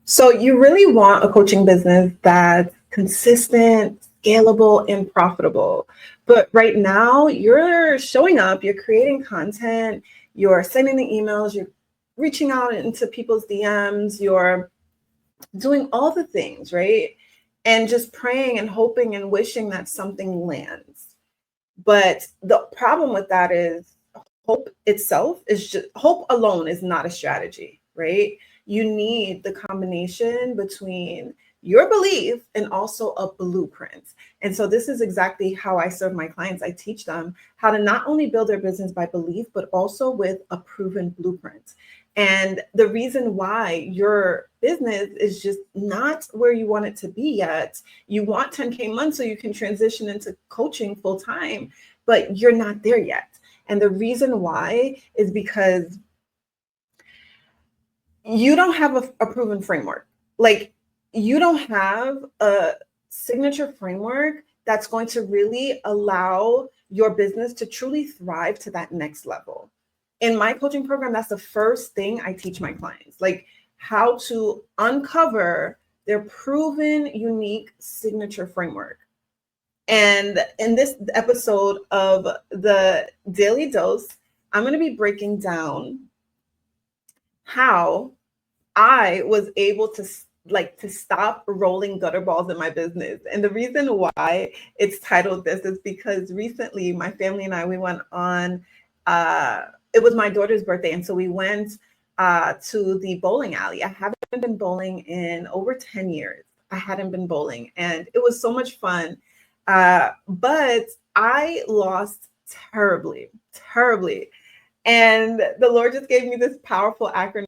So you really want a coaching business that's consistent, scalable, and profitable. But right now, you're showing up, you're creating content, you're sending the emails, you're reaching out into people's DMs, you're doing all the things, right? And just praying and hoping and wishing that something lands. But the problem with that is hope itself is just hope alone is not a strategy, right? You need the combination between your belief and also a blueprint. And so this is exactly how I serve my clients. I teach them how to not only build their business by belief, but also with a proven blueprint. And the reason why your business is just not where you want it to be yet, you want 10K months so you can transition into coaching full time, but you're not there yet. And the reason why is because you don't have a proven framework. Like, you don't have a signature framework that's going to really allow your business to truly thrive to that next level. In my coaching program, that's the first thing I teach my clients, like how to uncover their proven, unique signature framework. And in this episode of the Daily Dose, I'm going to be breaking down how I was able to stop rolling gutter balls in my business. And the reason why it's titled this is because recently my family and I, we went on, it was my daughter's birthday. And so we went to the bowling alley. I haven't been bowling in over 10 years. I hadn't been bowling and it was so much fun. But I lost terribly, terribly. And the Lord just gave me this powerful acronym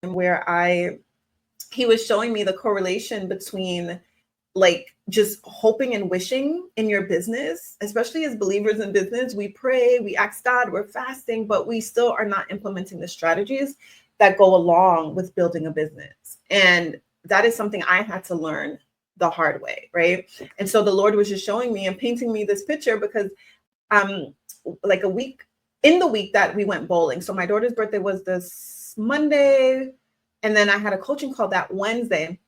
where he was showing me the correlation between like just hoping and wishing in your business, especially as believers in business. We pray, we ask God, we're fasting, but we still are not implementing the strategies that go along with building a business. And that is something I had to learn the hard way, right? And so the Lord was just showing me and painting me this picture because like a week in the week that we went bowling. So my daughter's birthday was this Monday, and then I had a coaching call that Wednesday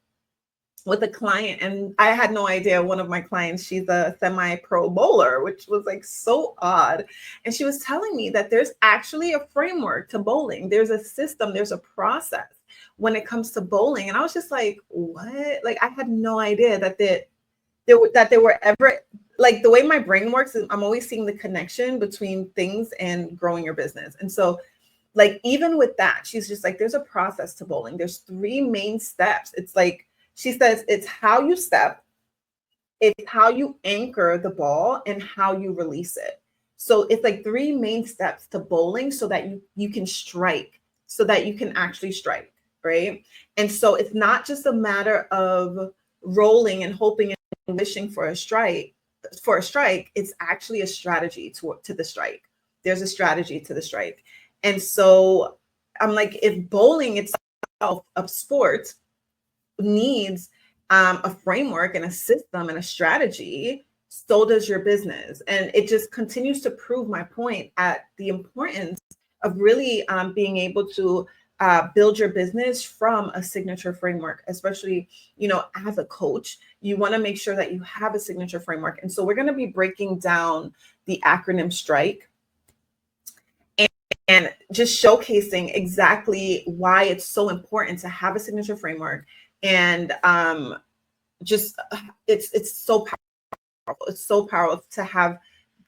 with a client, and I had no idea. One of my clients, she's a semi-pro bowler, which was like so odd. And she was telling me that there's actually a framework to bowling. There's a system, there's a process when it comes to bowling. And I was just like, what? Like, I had no idea that there were ever, like, the way my brain works is I'm always seeing the connection between things and growing your business. And so like, even with that, she's just like, there's a process to bowling. There's 3 main steps. It's like, she says, it's how you step, it's how you anchor the ball, and how you release it. So it's like 3 main steps to bowling so that you can strike, so that you can actually strike, right? And so it's not just a matter of rolling and hoping and wishing for a strike. It's actually a strategy to the strike. There's a strategy to the strike. And so I'm like, if bowling itself, a sport, needs a framework and a system and a strategy, so does your business. And it just continues to prove my point at the importance of really being able to build your business from a signature framework, especially, as a coach, you want to make sure that you have a signature framework. And so we're going to be breaking down the acronym STRIKE and just showcasing exactly why it's so important to have a signature framework. And it's so powerful. It's so powerful to have.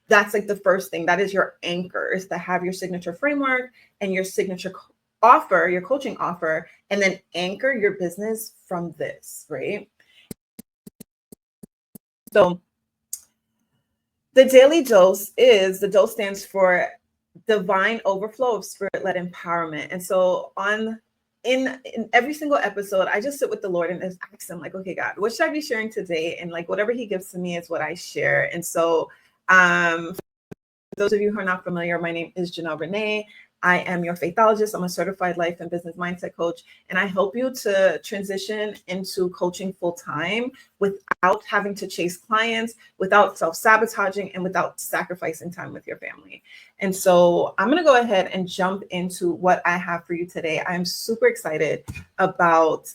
That's like the first thing. That is your anchor, is to have your signature framework and your signature offer, your coaching offer, and then anchor your business from this, right? So the daily dose stands for divine overflow of spirit-led empowerment. And so in every single episode, I just sit with the Lord and just ask him, like, okay, God, what should I be sharing today? And like, whatever he gives to me is what I share. And so for those of you who are not familiar, my name is Janel Ranée. I am your faithologist. I'm a certified life and business mindset coach, and I help you to transition into coaching full time without having to chase clients, without self-sabotaging, and without sacrificing time with your family. And so I'm going to go ahead and jump into what I have for you today. I'm super excited about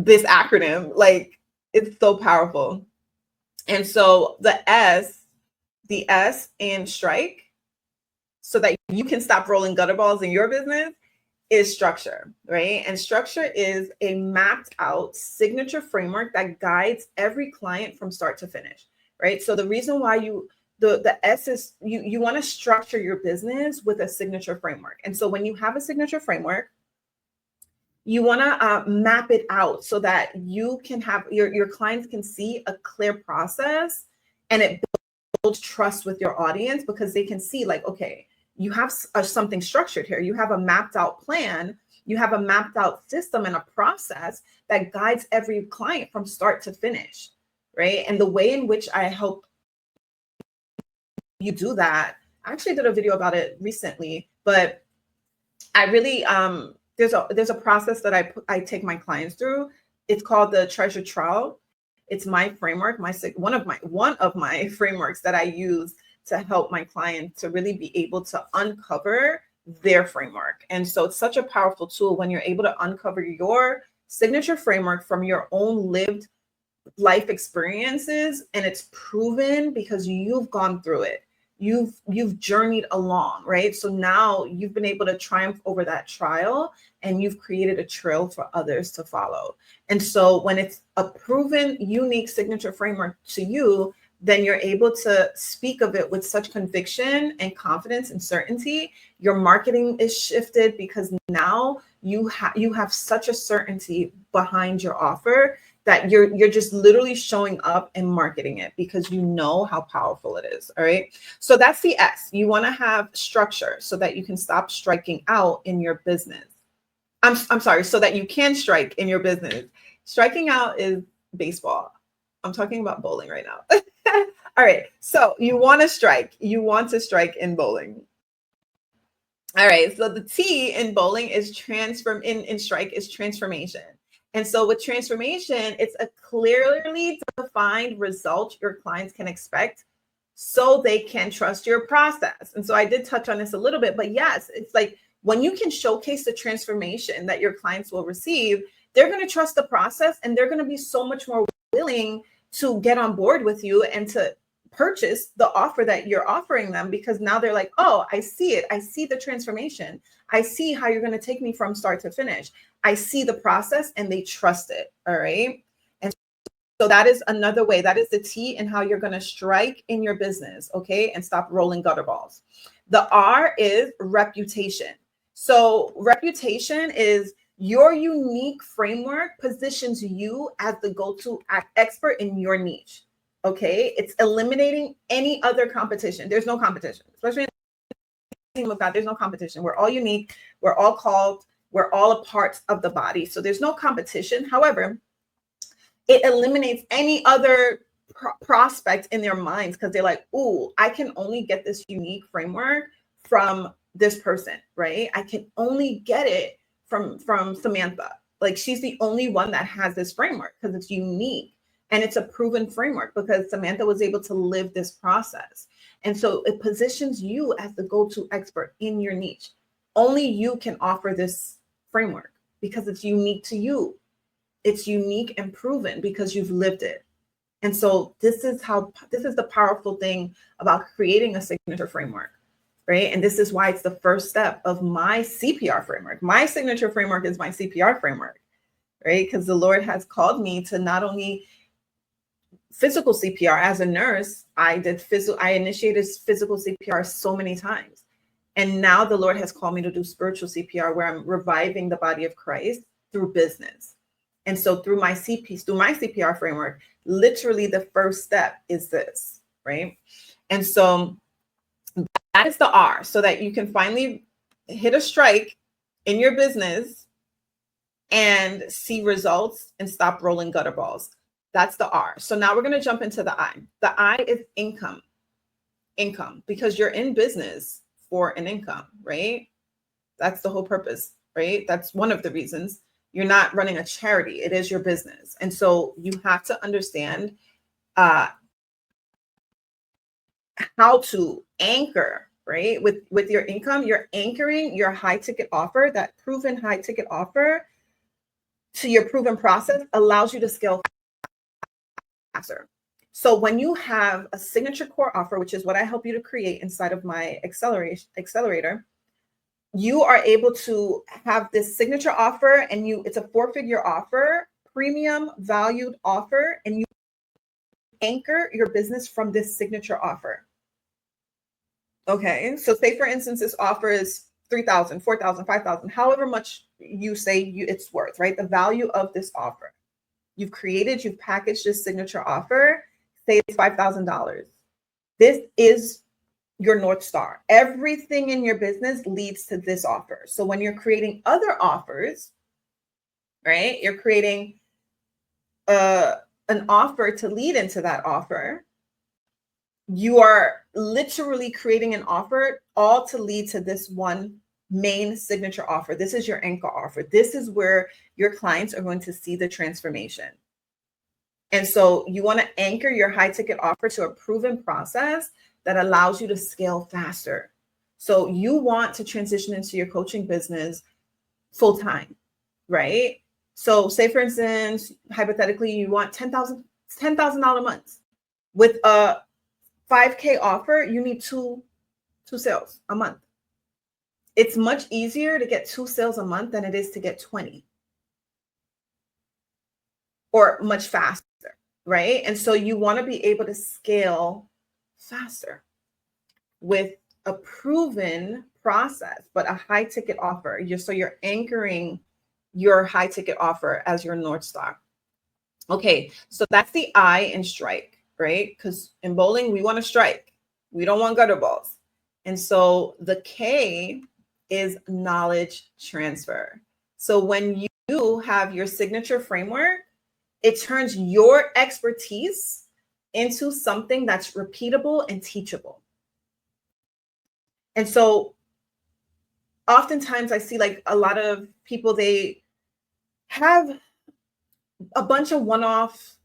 this acronym. Like, it's so powerful. And so the S in strike, so that you can stop rolling gutter balls in your business, is structure, right? And structure is a mapped out signature framework that guides every client from start to finish, right? So the reason why the S is you want to structure your business with a signature framework. And so when you have a signature framework, you want to map it out so that you can have your clients can see a clear process, and it builds trust with your audience, because they can see, like, okay, you have something structured here. You have a mapped out plan. You have a mapped out system and a process that guides every client from start to finish, right? And the way in which I help you do that, I actually did a video about it recently, but I really there's a process that I take my clients through. It's called the treasure trial. It's my framework, one of my frameworks that I use to help my clients to really be able to uncover their framework. And so it's such a powerful tool when you're able to uncover your signature framework from your own lived life experiences, and it's proven because you've gone through it. You've journeyed along, right? So now you've been able to triumph over that trial, and you've created a trail for others to follow. And so when it's a proven, unique signature framework to you, then you're able to speak of it with such conviction and confidence and certainty. Your marketing is shifted because now you have such a certainty behind your offer that you're just literally showing up and marketing it because you know how powerful it is. All right. So that's the S. You want to have structure so that you can stop striking out in your business. I'm sorry, so that you can strike in your business. Striking out is baseball. I'm talking about bowling right now. All right. So you want to strike. You want to strike in bowling. All right. So the T in bowling is in strike is transformation. And so with transformation, it's a clearly defined result your clients can expect so they can trust your process. And so I did touch on this a little bit, but yes, it's like when you can showcase the transformation that your clients will receive, they're going to trust the process, and they're going to be so much more willing to get on board with you and to purchase the offer that you're offering them, because now they're like, oh, I see it. I see the transformation. I see how you're going to take me from start to finish. I see the process, and they trust it. All right. And so that is another way. That is the T in how you're going to strike in your business. Okay. And stop rolling gutter balls. The R is reputation. So reputation is your unique framework positions you as the go-to expert in your niche. Okay. It's eliminating any other competition. There's no competition, especially in the kingdom of God. There's no competition. We're all unique. We're all called. We're all a part of the body. So there's no competition. However, it eliminates any other prospect in their minds, because they're like, ooh, I can only get this unique framework from this person, right? I can only get it from Samantha. Like, she's the only one that has this framework because it's unique. And it's a proven framework because Samantha was able to live this process. And so it positions you as the go-to expert in your niche. Only you can offer this framework because it's unique to you. It's unique and proven because you've lived it. And so this is the powerful thing about creating a signature framework, right? And this is why it's the first step of my CPR framework. My signature framework is my CPR framework, right? Because the Lord has called me to not only physical CPR. As a nurse, I initiated physical CPR so many times. And now the Lord has called me to do spiritual CPR, where I'm reviving the body of Christ through business. And so through my CPR framework, literally the first step is this, right? And so that is the R, so that you can finally hit a strike in your business and see results and stop rolling gutter balls. That's the R. So now we're going to jump into the I. The I is income, because you're in business for an income, right? That's the whole purpose, right? That's one of the reasons. You're not running a charity. It is your business. And so you have to understand how to anchor, right? With your income, you're anchoring your high ticket offer, that proven high ticket offer, to your proven process allows you to scale faster. So when you have a signature core offer, which is what I help you to create inside of my accelerator, you are able to have this signature offer, and it's a 4-figure offer, premium valued offer, and you anchor your business from this signature offer. Okay, so say for instance, this offer is $3,000, $4,000, $5,000, however much you say it's worth, right? The value of this offer. You've packaged this signature offer, say it's $5,000. This is your North Star. Everything in your business leads to this offer. So when you're creating other offers, right, you're creating an offer to lead into that offer. You are literally creating an offer all to lead to this one main signature offer. This is your anchor offer. This is where your clients are going to see the transformation. And so you want to anchor your high ticket offer to a proven process that allows you to scale faster. So you want to transition into your coaching business full time, right? So say for instance, hypothetically, you want $10,000 months. With a $5K offer, you need two sales a month. It's much easier to get 2 sales a month than it is to get 20, or much faster, right? And so you want to be able to scale faster with a proven process, but a high ticket offer. So you're anchoring your high ticket offer as your North Star. Okay, so that's the I in strike, right? Because in bowling, we want to strike. We don't want gutter balls. And so the K is knowledge transfer. So when you have your signature framework, it turns your expertise into something that's repeatable and teachable. And so oftentimes I see like a lot of people, they have a bunch of one-off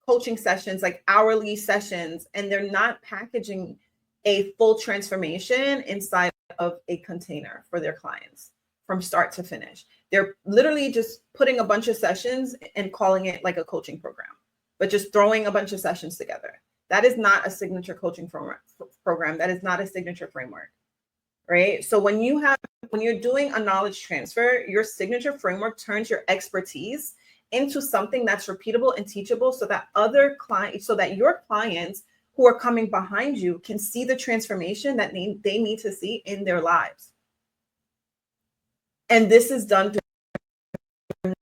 coaching sessions, like hourly sessions, and they're not packaging a full transformation inside of a container for their clients from start to finish. They're literally just putting a bunch of sessions and calling it like a coaching program, but just throwing a bunch of sessions together. That is not a signature coaching program. That is not a signature framework, right? So when you're doing a knowledge transfer, your signature framework turns your expertise into something that's repeatable and teachable, so that your clients who are coming behind you can see the transformation that they need to see in their lives. And this is done through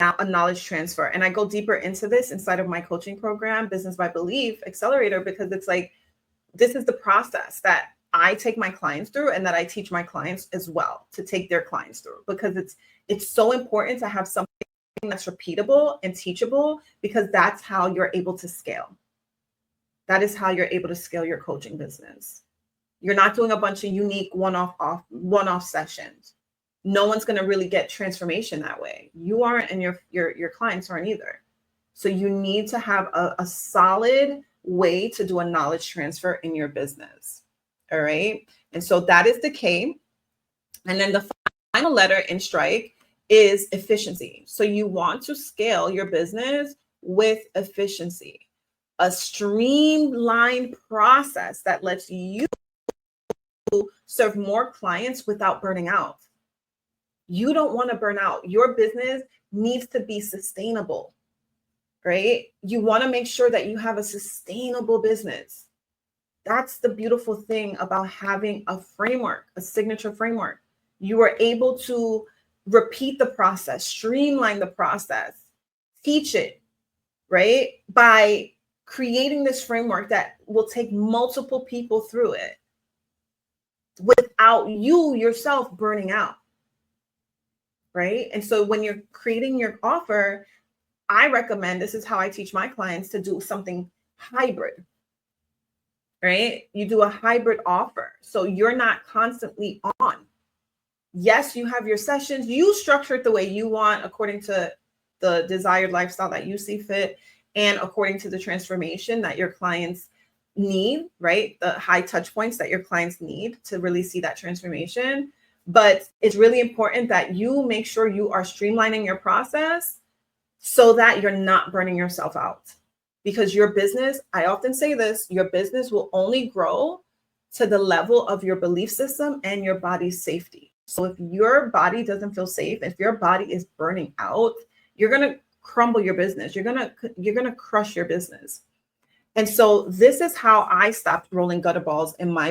a knowledge transfer. And I go deeper into this inside of my coaching program, Business by Belief Accelerator, because it's like, this is the process that I take my clients through, and that I teach my clients as well to take their clients through, because it's so important to have something that's repeatable and teachable, because that's how you're able to scale. That is how you're able to scale your coaching business. You're not doing a bunch of unique one-off sessions. No one's going to really get transformation that way. You aren't, and your clients aren't either. So you need to have a solid way to do a knowledge transfer in your business. All right. And so that is the K. And then the final letter in S.T.R.I.K.E is efficiency. So you want to scale your business with efficiency, a streamlined process that lets you serve more clients without burning out. You don't want to burn out. Your business needs to be sustainable, right? You want to make sure that you have a sustainable business. That's the beautiful thing about having a framework, a signature framework. You are able to repeat the process, streamline the process, teach it, right? By creating this framework that will take multiple people through it without you yourself burning out, right? And so when you're creating your offer, I recommend, this is how I teach my clients to do something hybrid, right? You do a hybrid offer. So you're not constantly on. Yes, you have your sessions. You structure it the way you want, according to the desired lifestyle that you see fit, and according to the transformation that your clients need, right? The high touch points that your clients need to really see that transformation. But it's really important that you make sure you are streamlining your process so that you're not burning yourself out. Because your business, I often say this, your business will only grow to the level of your belief system and your body's safety. So if your body doesn't feel safe, if your body is burning out, you're going to crumble your business. You're going to crush your business. And so this is how I stopped rolling gutter balls in my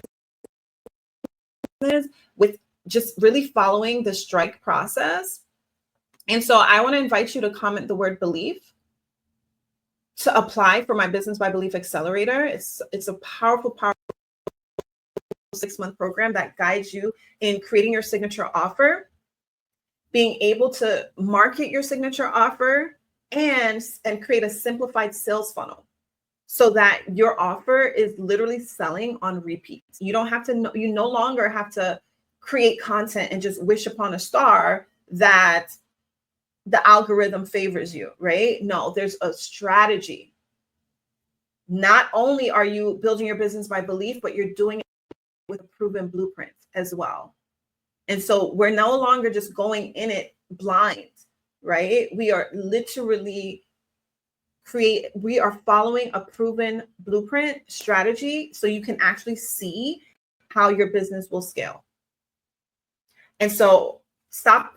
business, with just really following the S.T.R.I.K.E process. And so I want to invite you to comment the word belief to apply for my Business by Belief Accelerator. It's a powerful 6-month program that guides you in creating your signature offer, being able to market your signature offer, and create a simplified sales funnel so that your offer is literally selling on repeat. You don't have to, you no longer have to create content and just wish upon a star that the algorithm favors you, right? No, there's a strategy. Not only are you building your business by belief, but you're doing it with a proven blueprint as well. And so we're no longer just going in it blind, right? We are literally we are following a proven blueprint strategy so you can actually see how your business will scale. And so stop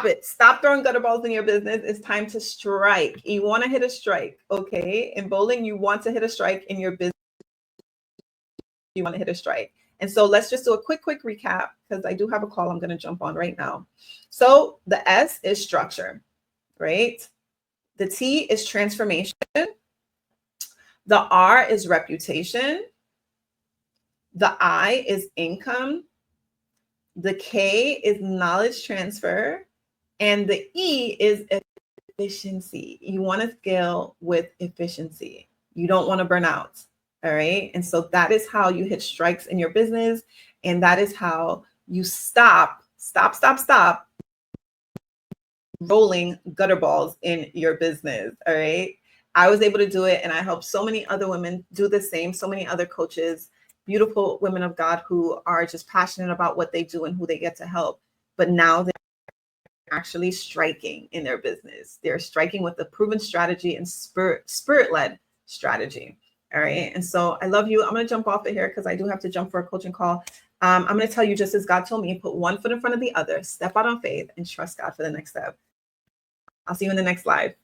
it. Stop throwing gutter balls in your business. It's time to strike. You want to hit a strike, okay? In bowling, you want to hit a strike. In your business, you want to hit a strike. And so let's just do a quick recap, because I do have a call I'm going to jump on right now. So the S is structure, right? The T is transformation. The R is reputation. The I is income. The K is knowledge transfer. And the E is efficiency. You want to scale with efficiency. You don't want to burn out. All right. And so that is how you hit strikes in your business. And that is how you stop rolling gutter balls in your business. All right. I was able to do it, and I help so many other women do the same. So many other coaches, beautiful women of God who are just passionate about what they do and who they get to help. But now they're actually striking in their business. They're striking with a proven strategy and spirit-led strategy. All right. And so I love you. I'm going to jump off of here because I do have to jump for a coaching call. I'm going to tell you, just as God told me, put one foot in front of the other, step out on faith, and trust God for the next step. I'll see you in the next live.